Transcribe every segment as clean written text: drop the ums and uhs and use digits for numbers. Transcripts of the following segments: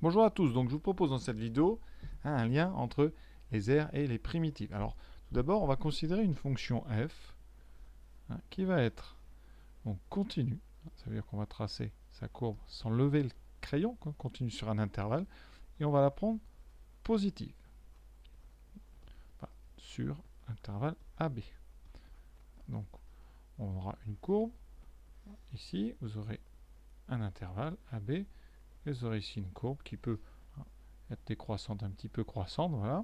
Bonjour à tous, donc je vous propose dans cette vidéo un lien entre les aires et les primitives. Alors tout d'abord on va considérer une fonction f qui va être donc continue, ça veut dire qu'on va tracer sa courbe sans lever le crayon, continue sur un intervalle, et on va la prendre positive sur intervalle AB. Donc on aura une courbe, ici vous aurez un intervalle AB, et vous aurez ici une courbe qui peut être décroissante, un petit peu croissante, voilà,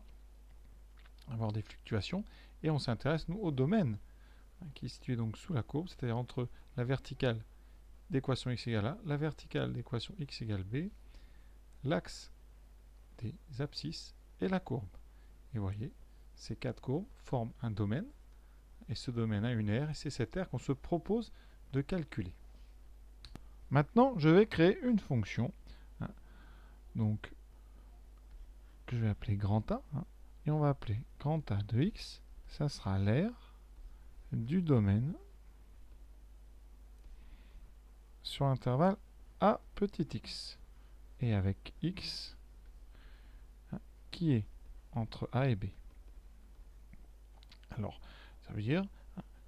avoir des fluctuations, et on s'intéresse nous au domaine qui est situé donc sous la courbe, c'est-à-dire entre la verticale d'équation x égale a, la verticale d'équation x égale b, l'axe des abscisses et la courbe. Et vous voyez, ces quatre courbes forment un domaine, et ce domaine a une aire, et c'est cette aire qu'on se propose de calculer. Maintenant, je vais créer une fonction, donc que je vais appeler grand A, et on va appeler grand A de x, ça sera l'aire du domaine sur l'intervalle a petit x, et avec x qui est entre a et b. Alors, ça veut dire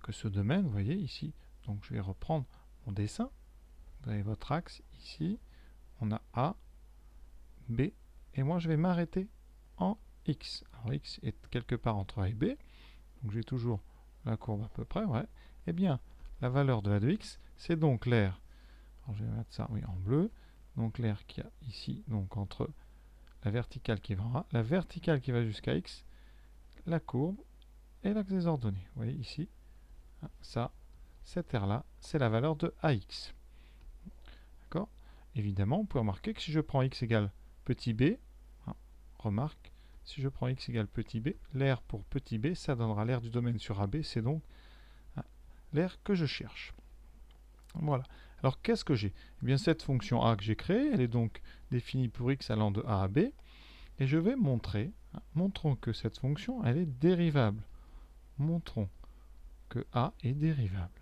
que ce domaine, vous voyez ici, donc je vais reprendre mon dessin, vous avez votre axe ici, on a a, b, et moi je vais m'arrêter en x. Alors x est quelque part entre a et b, donc j'ai toujours la courbe à peu près, ouais. Eh bien, la valeur de a de x, c'est donc l'aire, alors je vais mettre ça, oui, en bleu, donc l'aire qu'il y a ici, donc entre la verticale qui va en A, la verticale qui va jusqu'à x, la courbe et l'axe des ordonnées. Vous voyez ici, ça, cette aire-là, c'est la valeur de AX. D'accord? Évidemment, on peut remarquer que si je prends x égale petit b, remarque, si je prends x égale petit b, l'aire pour petit b, ça donnera l'aire du domaine sur AB, c'est donc l'aire que je cherche. Voilà. Alors qu'est-ce que j'ai? Eh bien cette fonction a que j'ai créée, elle est donc définie pour x allant de a à b, et je vais montrer, montrons que cette fonction, elle est dérivable. Montrons que a est dérivable.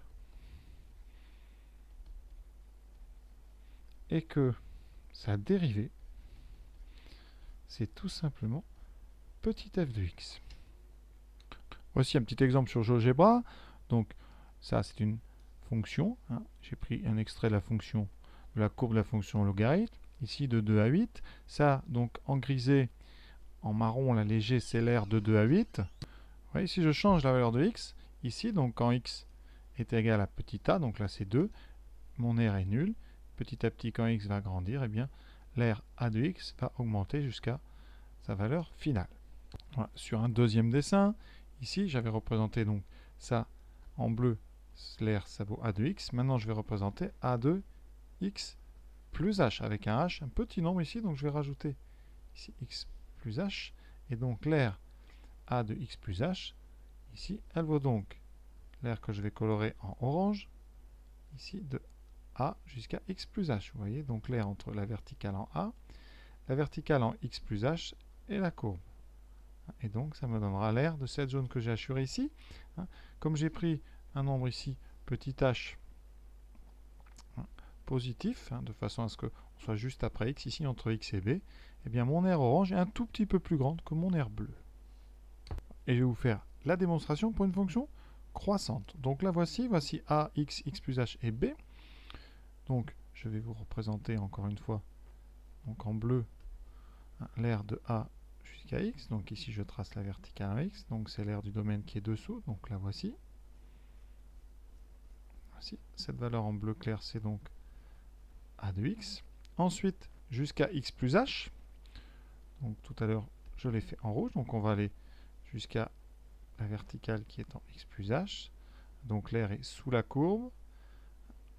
Et que sa dérivée, c'est tout simplement petit f de x. Voici un petit exemple sur GeoGebra. Donc ça, c'est une fonction. J'ai pris un extrait de la fonction, de la courbe de la fonction logarithme, ici de 2 à 8. Ça, donc en grisé, en marron, la léger, c'est l'aire de 2 à 8. Vous voyez, si je change la valeur de x, ici, donc quand x est égal à petit a, donc là c'est 2, mon aire est nulle. Petit à petit, quand x va grandir, eh bien, l'aire a de x va augmenter jusqu'à sa valeur finale. Voilà. Sur un deuxième dessin, ici, j'avais représenté donc ça en bleu, l'aire, ça vaut a de x. Maintenant, je vais représenter a de x plus h, avec un h, un petit nombre ici, donc je vais rajouter ici x plus h, et donc l'aire a de x plus h, ici, elle vaut donc l'aire que je vais colorer en orange, ici, de a jusqu'à x plus h. Vous voyez, donc l'aire entre la verticale en a, la verticale en x plus h et la courbe. Et donc, ça me donnera l'aire de cette zone que j'ai assurée ici. Comme j'ai pris un nombre ici, petit h, positif, de façon à ce qu'on soit juste après x, ici, entre x et b, eh bien, mon aire orange est un tout petit peu plus grande que mon aire bleue. Et je vais vous faire la démonstration pour une fonction croissante. Donc là, voici a, x, x plus h et b. Donc, je vais vous représenter encore une fois, donc en bleu, l'aire de a jusqu'à x. Donc ici, je trace la verticale à x. Donc c'est l'aire du domaine qui est dessous. Donc la voici. Voici. Cette valeur en bleu clair, c'est donc a de x. Ensuite, jusqu'à x plus h. Donc tout à l'heure, je l'ai fait en rouge. Donc on va aller jusqu'à la verticale qui est en x plus h. Donc l'aire est sous la courbe.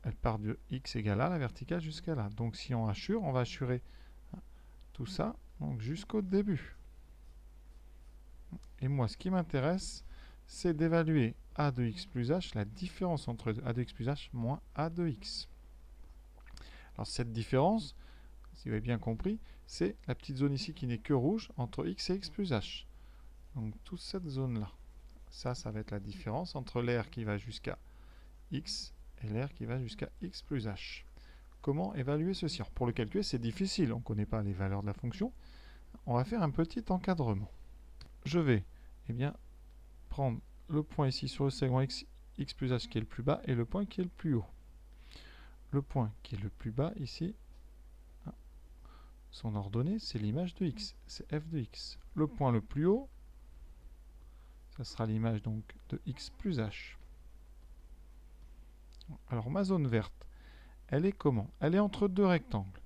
Elle part de x égale a, la verticale jusqu'à là. Donc si on assure, on va assurer tout ça donc jusqu'au début. Et moi, ce qui m'intéresse, c'est d'évaluer a de x plus h, la différence entre a de x plus h moins a de x. Alors cette différence, si vous avez bien compris, c'est la petite zone ici qui n'est que rouge entre x et x plus h. Donc toute cette zone-là. Ça va être la différence entre l'aire qui va jusqu'à x et l'aire qui va jusqu'à x plus h. comment évaluer ceci. Alors, pour le calculer, c'est difficile, on ne connaît pas les valeurs de la fonction. On va faire un petit encadrement. Je vais prendre le point ici sur le segment x plus h qui est le plus bas et le point qui est le plus haut. Le point qui est le plus bas ici, son ordonnée, c'est l'image de x, c'est f de x. Le point le plus haut, ça sera l'image donc de x plus h. Alors ma zone verte, elle est comment? Elle est entre deux rectangles.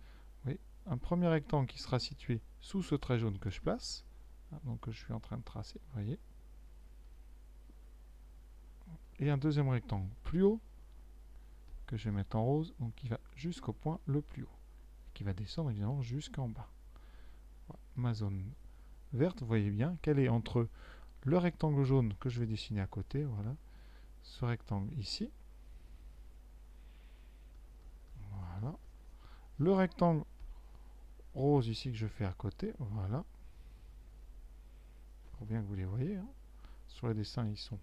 Oui, un premier rectangle qui sera situé sous ce trait jaune que je place, donc que je suis en train de tracer, vous voyez. Et un deuxième rectangle plus haut, que je vais mettre en rose, donc qui va jusqu'au point le plus haut, qui va descendre évidemment jusqu'en bas. Voilà. Ma zone verte, vous voyez bien qu'elle est entre le rectangle jaune que je vais dessiner à côté, voilà, ce rectangle ici, voilà, le rectangle rose ici que je fais à côté, voilà, pour bien que vous les voyez, hein. Sur les dessins ils sont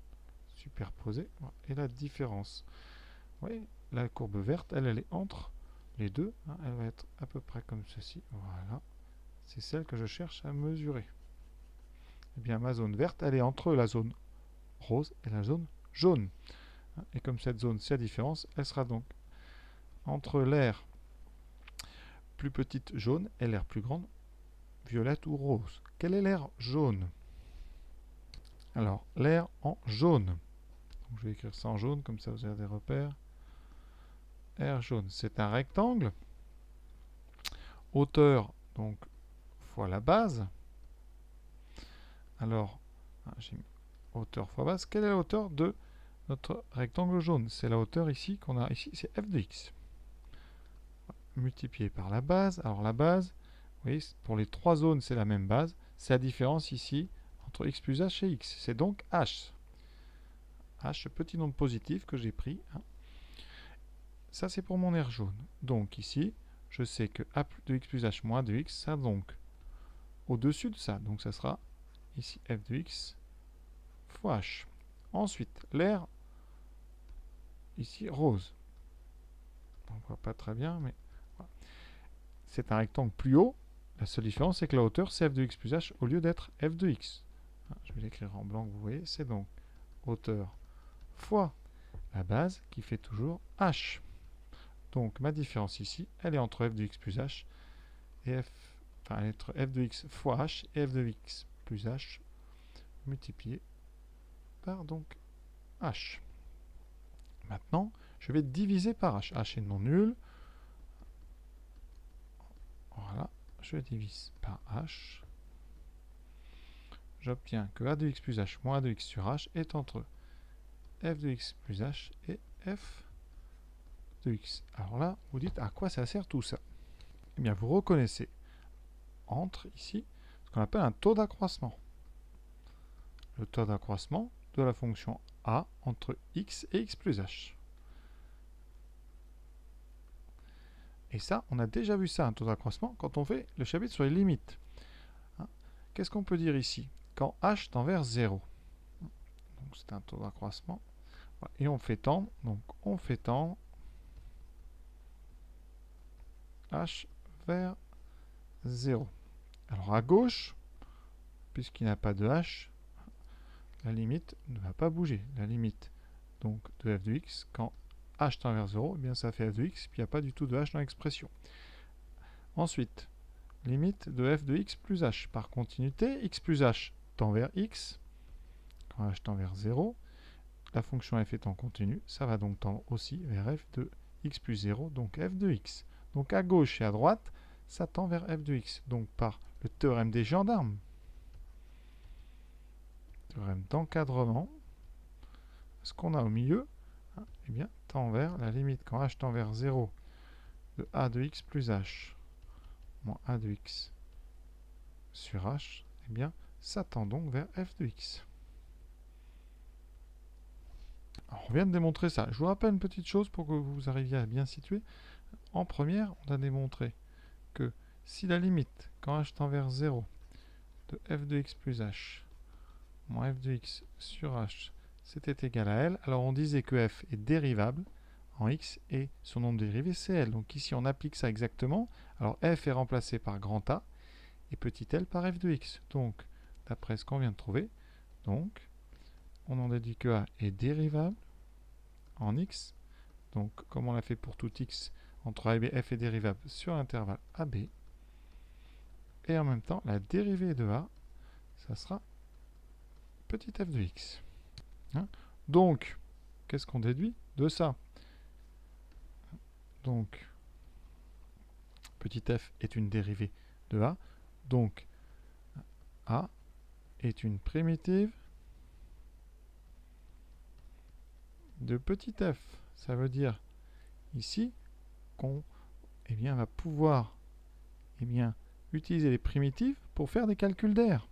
superposés, voilà. Et la différence, vous voyez, la courbe verte, elle est entre les deux, hein. Elle va être à peu près comme ceci, voilà, c'est celle que je cherche à mesurer. Eh bien, ma zone verte, elle est entre la zone rose et la zone jaune. Et comme cette zone, c'est la différence, elle sera donc entre l'aire plus petite jaune et l'aire plus grande violette ou rose. Quelle est l'aire jaune? Alors, l'aire en jaune. Donc, je vais écrire ça en jaune, comme ça vous avez des repères. Aire jaune, c'est un rectangle. Hauteur, donc, fois la base. Alors, j'ai mis hauteur fois base. Quelle est la hauteur de notre rectangle jaune? C'est la hauteur ici qu'on a ici, c'est f de x. Multiplié par la base. Alors la base, vous voyez, pour les trois zones, c'est la même base. C'est la différence ici entre x plus h et x. C'est donc h. H, ce petit nombre positif que j'ai pris. Hein. Ça, c'est pour mon aire jaune. Donc ici, je sais que a de x plus h moins de x, ça donc au-dessus de ça. Donc ça sera ici f de x fois h. Ensuite, l'aire ici rose. On ne voit pas très bien, mais voilà. C'est un rectangle plus haut. La seule différence, c'est que la hauteur, c'est f de x plus h au lieu d'être f de x. Je vais l'écrire en blanc, vous voyez. C'est donc hauteur fois la base qui fait toujours h. Donc ma différence ici, elle est entre f de x plus h et elle est entre f de x fois h et f de x plus h multiplié par donc h. Maintenant, je vais diviser par h. h est non nul. Voilà, je divise par h. J'obtiens que a de x plus h moins a de x sur h est entre f de x plus h et f de x. Alors là, vous dites à quoi ça sert tout ça? Eh bien, vous reconnaissez entre ici ce qu'on appelle un taux d'accroissement. Le taux d'accroissement de la fonction a entre x et x plus h. Et ça, on a déjà vu ça, un taux d'accroissement, quand on fait le chapitre sur les limites. Hein? Qu'est-ce qu'on peut dire ici? Quand h tend vers 0. Donc c'est un taux d'accroissement. Et on fait tendre, donc on fait tendre h vers 0. Alors à gauche, puisqu'il n'y a pas de h, la limite ne va pas bouger. La limite donc de f de x, quand h tend vers 0, eh bien ça fait f de x, puis il n'y a pas du tout de h dans l'expression. Ensuite, limite de f de x plus h. Par continuité, x plus h tend vers x, quand h tend vers 0. La fonction f étant continue, ça va donc tendre aussi vers f de x plus 0, donc f de x. Donc à gauche et à droite, ça tend vers f de x. Donc par le théorème des gendarmes, théorème d'encadrement, ce qu'on a au milieu, eh bien, tend vers la limite quand h tend vers 0 de a de x plus h moins a de x sur h, eh bien, ça tend donc vers f de x. Alors, on vient de démontrer ça. Je vous rappelle une petite chose pour que vous arriviez à bien situer. En première, on a démontré que si la limite, quand h tend vers 0, de f de x plus h moins f de x sur h, c'était égal à L, alors on disait que f est dérivable en x et son nombre dérivé c'est L. Donc ici on applique ça exactement. Alors f est remplacé par grand A et petit l par f de x. Donc d'après ce qu'on vient de trouver, donc on en déduit que A est dérivable en x. Donc comme on l'a fait pour tout x entre a et b, f est dérivable sur l'intervalle AB. Et en même temps la dérivée de A, ça sera petit f de x. Hein? Donc qu'est-ce qu'on déduit de ça? Donc petit f est une dérivée de A. Donc A est une primitive de petit f. Ça veut dire ici qu'on va pouvoir utiliser les primitives pour faire des calculs d'air.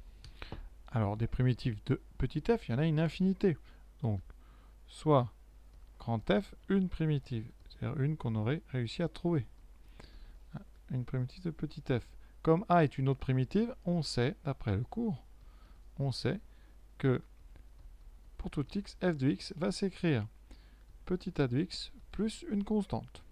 Alors des primitives de petit f, il y en a une infinité. Donc soit grand f, une primitive, c'est-à-dire une qu'on aurait réussi à trouver. Une primitive de petit f. Comme a est une autre primitive, on sait, d'après le cours, on sait que pour tout x, f de x va s'écrire petit a de x plus une constante.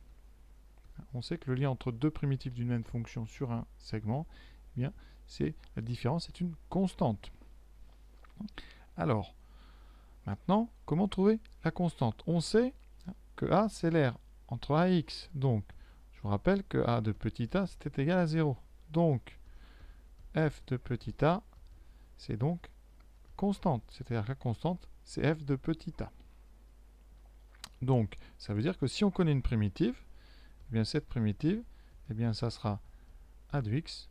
On sait que le lien entre deux primitives d'une même fonction sur un segment, eh bien, c'est la différence est une constante. Alors, maintenant, comment trouver la constante? On sait que a, c'est l'air entre a et x. Donc, je vous rappelle que a de petit a, c'était égal à 0. Donc, f de petit a, c'est donc constante. C'est-à-dire que la constante, c'est f de petit a. Donc, ça veut dire que si on connaît une primitive, eh bien cette primitive, eh bien ça sera a de x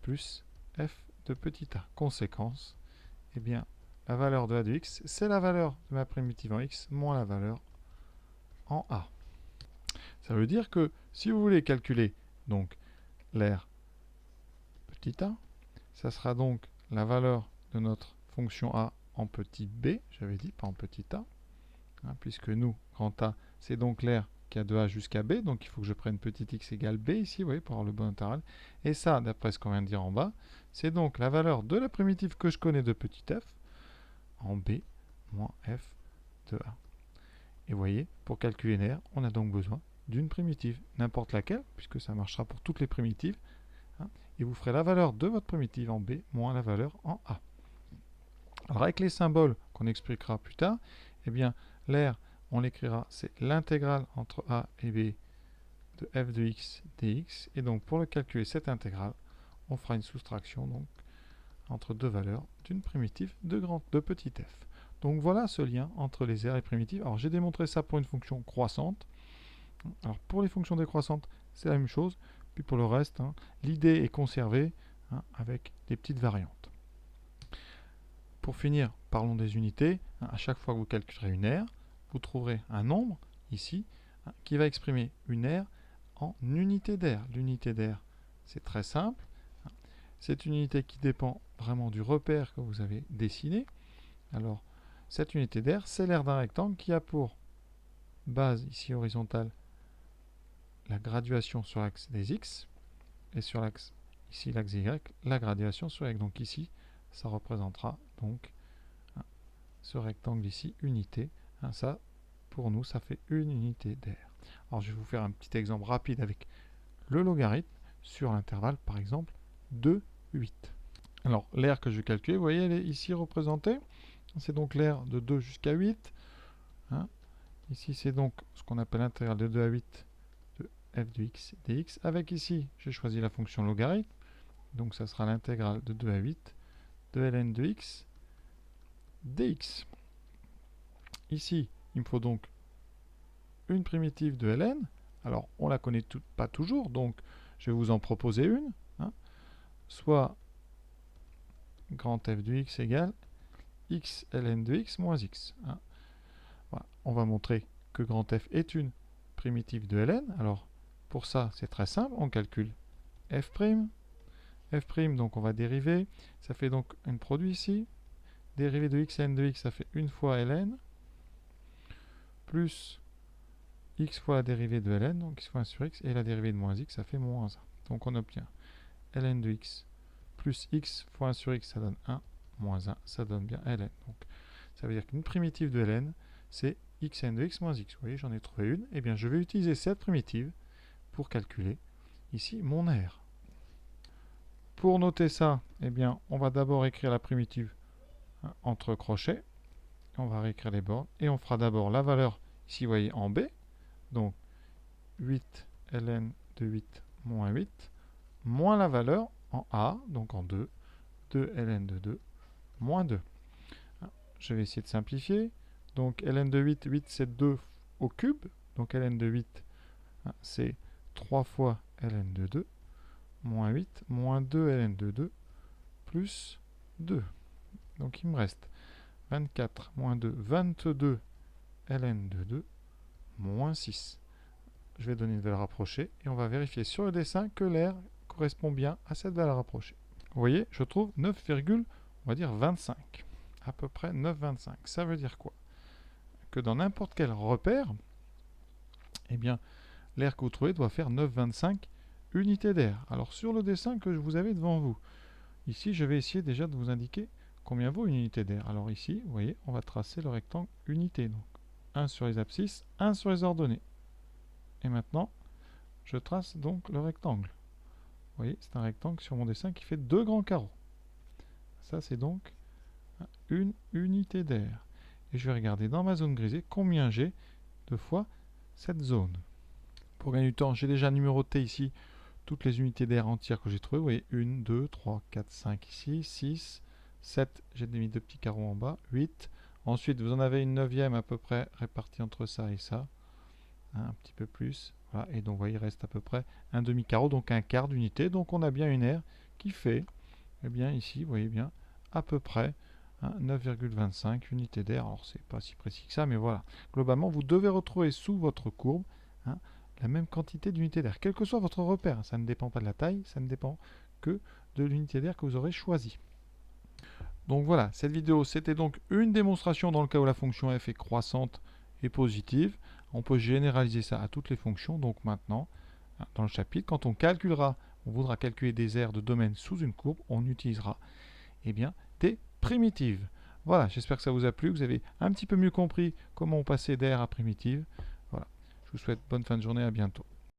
plus f de petit a. Conséquence, eh bien la valeur de a de x, c'est la valeur de ma primitive en x moins la valeur en a. Ça veut dire que si vous voulez calculer donc l'air petit a, ça sera donc la valeur de notre fonction a en petit b, j'avais dit, pas en petit a, hein, puisque nous, grand A, c'est donc l'air qui a de A jusqu'à B, donc il faut que je prenne petit x égale B ici, vous voyez, pour avoir le bon intégral. Et ça, d'après ce qu'on vient de dire en bas, c'est donc la valeur de la primitive que je connais de petit f en B moins f de A. Et vous voyez, pour calculer l'air, on a donc besoin d'une primitive, n'importe laquelle, puisque ça marchera pour toutes les primitives, hein, et vous ferez la valeur de votre primitive en B moins la valeur en A. Alors avec les symboles qu'on expliquera plus tard, eh bien l'air, on l'écrira, c'est l'intégrale entre a et b de f de x dx. Et donc pour le calculer cette intégrale, on fera une soustraction donc entre deux valeurs d'une primitive de petit f. Donc voilà ce lien entre les aires et primitives. Alors j'ai démontré ça pour une fonction croissante. Alors pour les fonctions décroissantes, c'est la même chose. Puis pour le reste, hein, l'idée est conservée, hein, avec des petites variantes. Pour finir, parlons des unités. À chaque fois que vous calculerez une aire, vous trouverez un nombre, ici, qui va exprimer une aire en unité d'air. L'unité d'air, c'est très simple. C'est une unité qui dépend vraiment du repère que vous avez dessiné. Alors, cette unité d'air, c'est l'aire d'un rectangle qui a pour base, ici horizontale, la graduation sur l'axe des x, et sur l'axe, ici l'axe y, la graduation sur y. Donc ici, ça représentera donc ce rectangle ici, unité. Ça, pour nous, ça fait une unité d'air. Alors je vais vous faire un petit exemple rapide avec le logarithme sur l'intervalle, par exemple, 2, 8. Alors l'aire que je vais calculer, vous voyez, elle est ici représentée. C'est donc l'aire de 2 jusqu'à 8. Hein. Ici, c'est donc ce qu'on appelle l'intégrale de 2 à 8 de f de x dx. Avec ici, j'ai choisi la fonction logarithme. Donc ça sera l'intégrale de 2 à 8 de ln de x dx. Ici, il me faut donc une primitive de ln. Alors, on ne la connaît pas toujours, donc je vais vous en proposer une. Hein, soit grand f de x égale x ln de x moins x. Hein. Voilà. On va montrer que grand f est une primitive de ln. Alors, pour ça, c'est très simple. On calcule f'. f', donc on va dériver. Ça fait donc un produit ici. Dérivée de x ln de x, ça fait une fois ln. Plus x fois la dérivée de ln, donc x fois 1 sur x, et la dérivée de moins x, ça fait moins 1. Donc on obtient ln de x plus x fois 1 sur x, ça donne 1, moins 1, ça donne bien ln. Donc ça veut dire qu'une primitive de ln, c'est xn de x moins x. Vous voyez, j'en ai trouvé une. Eh bien, je vais utiliser cette primitive pour calculer ici mon R. Pour noter ça, eh bien, on va d'abord écrire la primitive entre crochets. On va réécrire les bornes et on fera d'abord la valeur, ici vous voyez en B, donc 8 ln de 8 moins 8, moins la valeur en A, donc en 2, 2 ln de 2, moins 2. Je vais essayer de simplifier. Donc ln de 8, 8 c'est 2 au cube, donc ln de 8 c'est 3 fois ln de 2, moins 8, moins 2 ln de 2, plus 2. Donc il me reste 24 moins 2, 22 ln de 2, moins 6. Je vais donner une valeur rapprochée et on va vérifier sur le dessin que l'air correspond bien à cette valeur rapprochée. Vous voyez, je trouve 9,25. À peu près 9,25. Ça veut dire quoi? Que dans n'importe quel repère, eh bien, l'air que vous trouvez doit faire 9,25 unités d'air. Alors sur le dessin que vous avez devant vous, ici je vais essayer déjà de vous indiquer combien vaut une unité d'air. Alors ici, vous voyez, on va tracer le rectangle unité. Donc 1 sur les abscisses, 1 sur les ordonnées. Et maintenant, je trace donc le rectangle. Vous voyez, c'est un rectangle sur mon dessin qui fait 2 grands carreaux. Ça, c'est donc une unité d'air. Et je vais regarder dans ma zone grisée combien j'ai de fois cette zone. Pour gagner du temps, j'ai déjà numéroté ici toutes les unités d'air entières que j'ai trouvées. Vous voyez, 1, 2, 3, 4, 5 ici, 6, 7, j'ai mis 2 petits carreaux en bas, 8. Ensuite, vous en avez une neuvième à peu près répartie entre ça et ça. Un petit peu plus. Voilà. Et donc, vous voyez, il reste à peu près un demi-carreau, donc un quart d'unité. Donc, on a bien une aire qui fait, eh bien, ici, vous voyez bien, à peu près 9,25 unités d'air. Alors, c'est pas si précis que ça, mais voilà. Globalement, vous devez retrouver sous votre courbe la même quantité d'unités d'air, quel que soit votre repère. Ça ne dépend pas de la taille, ça ne dépend que de l'unité d'air que vous aurez choisi. Donc voilà, cette vidéo, c'était donc une démonstration dans le cas où la fonction f est croissante et positive. On peut généraliser ça à toutes les fonctions. Donc maintenant, dans le chapitre, quand on calculera, on voudra calculer des aires de domaine sous une courbe, on utilisera des primitives. Voilà, j'espère que ça vous a plu, que vous avez un petit peu mieux compris comment on passait d'air à primitive. Voilà, je vous souhaite bonne fin de journée, à bientôt.